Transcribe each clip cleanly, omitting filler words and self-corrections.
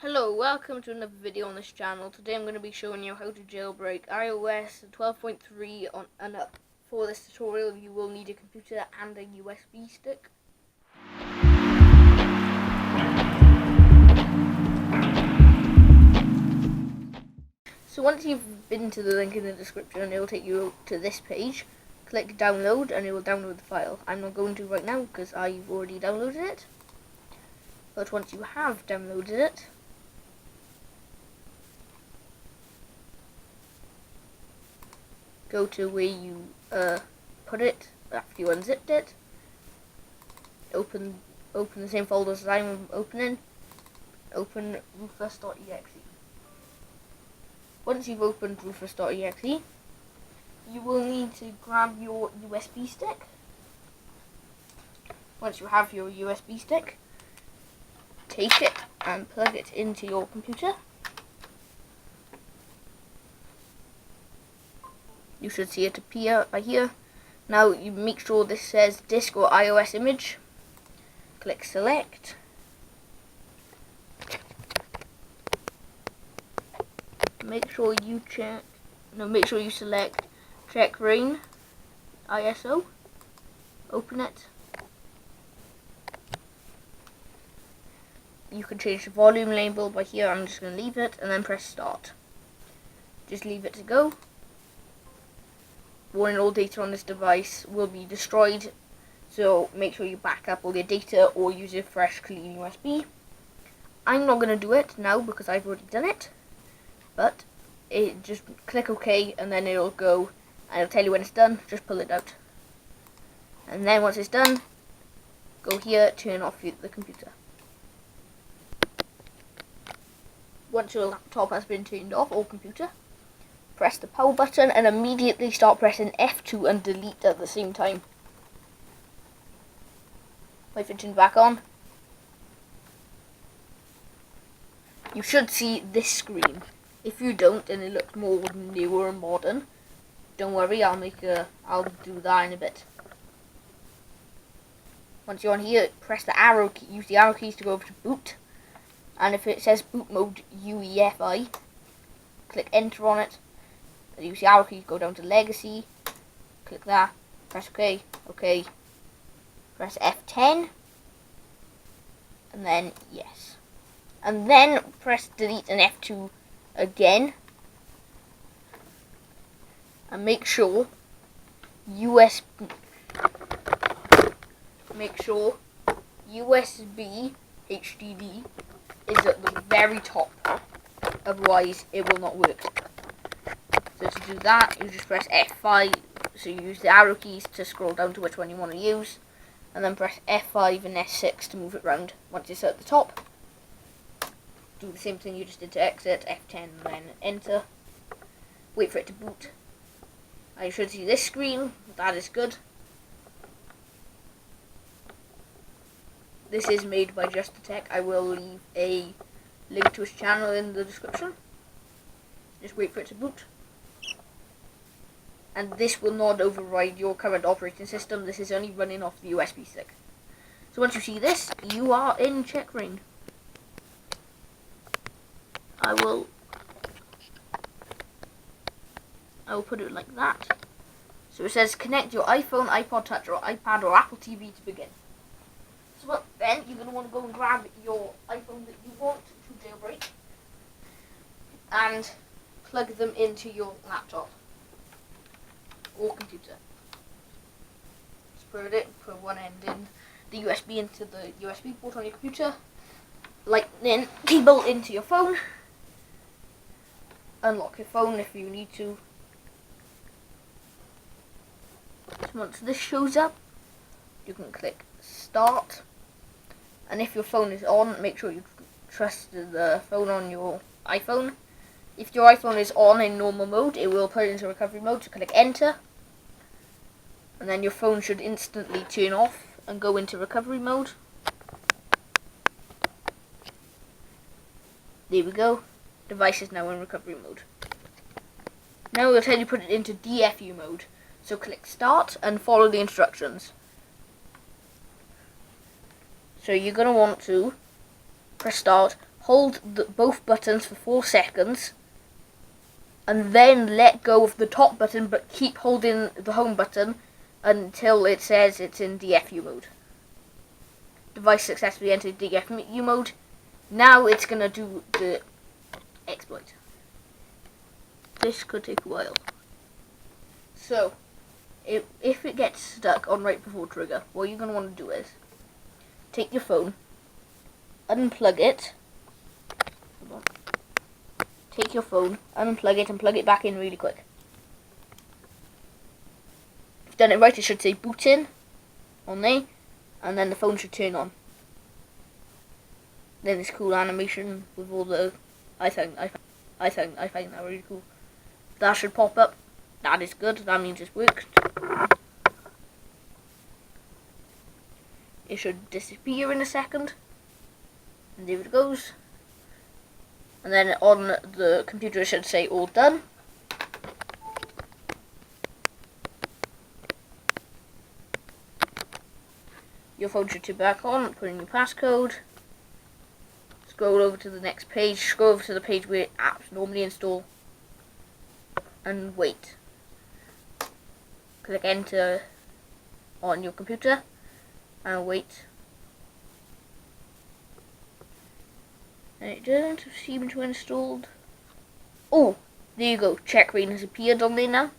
Hello, welcome to another video on this channel. Today I'm going to be showing you how to jailbreak iOS 12.3 on and up. For this tutorial you will need a computer and a USB stick. So once you've been to the link in the description, it will take you to this page. Click download and it will download the file. I'm not going to right now because I've already downloaded it. But once you have downloaded it, go to where you put it after you unzipped it. Open the same folders as I'm opening. Open rufus.exe. Once you've opened rufus.exe, you will need to grab your USB stick. Once you have your USB stick, take it and plug it into your computer. You should see it appear by here. Now you make sure this says disk or iOS image. Click select. Make sure you select CheckRa1n ISO. Open it. You can change the volume label by here. I'm just going to leave it and then press start. Just leave it to go. Warning: all data on this device will be destroyed, so make sure you back up all your data or use a fresh clean USB. I'm not going to do it now because I've already done it, but just click OK and then it'll go and it'll tell you when it's done. Just pull it out, and then once it's done, go here, turn off the computer. Once your laptop has been turned off or computer, press the power button and immediately start pressing F2 and delete at the same time. Wait for it to turn back on. You should see this screen. If you don't and it looks more newer and modern, don't worry, I'll do that in a bit. Once you're on here, press the arrow key, use the arrow keys to go over to boot. And if it says boot mode UEFI, click enter on it. Use the arrow key, go down to legacy, click that, press OK, OK, press F10, and then yes. And then press delete and F2 again, and make sure USB HDD is at the very top, otherwise it will not work. So to do that, you just press F5, so you use the arrow keys to scroll down to which one you want to use, and then press F5 and S6 to move it round. Once it's at the top, do the same thing you just did to exit, F10 and then enter. Wait for it to boot. I should see this screen, that is good. This is made by Just the Tech. I will leave a link to his channel in the description. Just wait for it to boot. And this will not override your current operating system. This is only running off the USB stick. So once you see this, you are in CheckRa1n. I will put it like that. So it says connect your iPhone, iPod Touch, or iPad or Apple TV to begin. So then you're going to want to go and grab your iPhone that you want to jailbreak and plug them into your laptop or computer. Just put one end in the USB into the USB port on your computer, lightning cable into your phone, unlock your phone if you need to. So once this shows up, you can click start, and if your phone is on, make sure you trust the phone on your iPhone. If your iPhone is on in normal mode, it will put it into recovery mode, so click enter. And then your phone should instantly turn off and go into recovery mode. There we go. Device is now in recovery mode. Now we'll tell you to put it into DFU mode. So click start and follow the instructions. So you're going to want to press start, hold both buttons for 4 seconds, and then let go of the top button, but keep holding the home button until it says it's in DFU mode. Device successfully entered DFU mode. Now it's going to do the exploit. This could take a while. So, if it gets stuck on right before trigger, what you're going to want to do is take your phone, unplug it. Take your phone, unplug it, and plug it back in really quick. If you've done it right, it should say boot in on there, and then the phone should turn on. Then this cool animation with all the I think that really cool. That should pop up. That is good. That means it's worked. It should disappear in a second. And there it goes. And then on the computer it should say all done. Your phone should turn back on, put in your passcode. Scroll over to the next page, scroll over to the page where apps normally install, and wait. Click enter on your computer, and wait. And it doesn't seem to have installed. Oh, there you go, CheckRa1n has appeared on there now.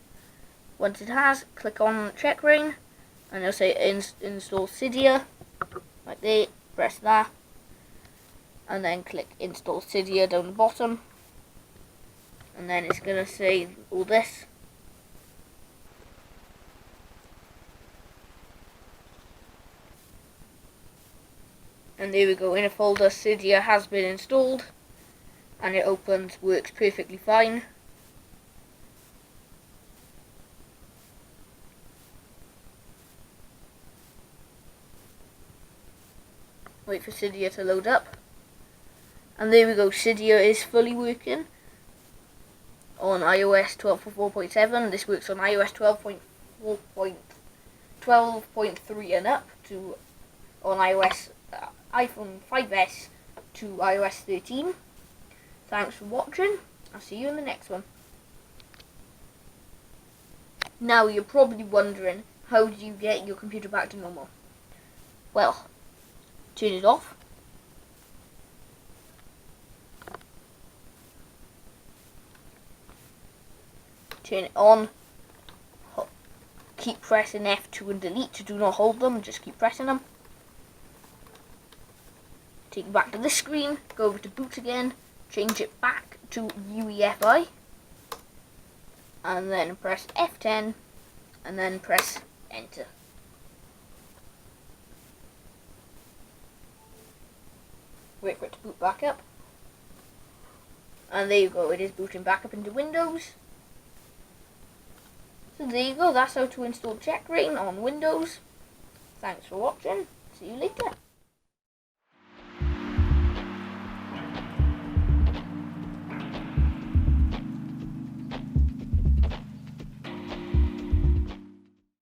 Once it has, click on CheckRa1n, and it'll say install Cydia, like there, press that. And then click install Cydia down the bottom, and then it's going to say all this. And there we go, in a folder Cydia has been installed, and it opens, works perfectly fine. Wait for Cydia to load up. And there we go, Cydia is fully working on iOS 12.4.7. This works on iOS 12.3 and up to on iOS iPhone 5S to iOS 13. Thanks for watching. I'll see you in the next one. Now you're probably wondering, how do you get your computer back to normal? Well, turn it off. Turn it on. Keep pressing F2 and delete to do not hold them, just keep pressing them. Take it back to this screen, go over to boot again, change it back to UEFI, and then press F10, and then press enter. Wait for it to boot back up. And there you go, it is booting back up into Windows. So there you go, that's how to install CheckRa1n on Windows. Thanks for watching, see you later.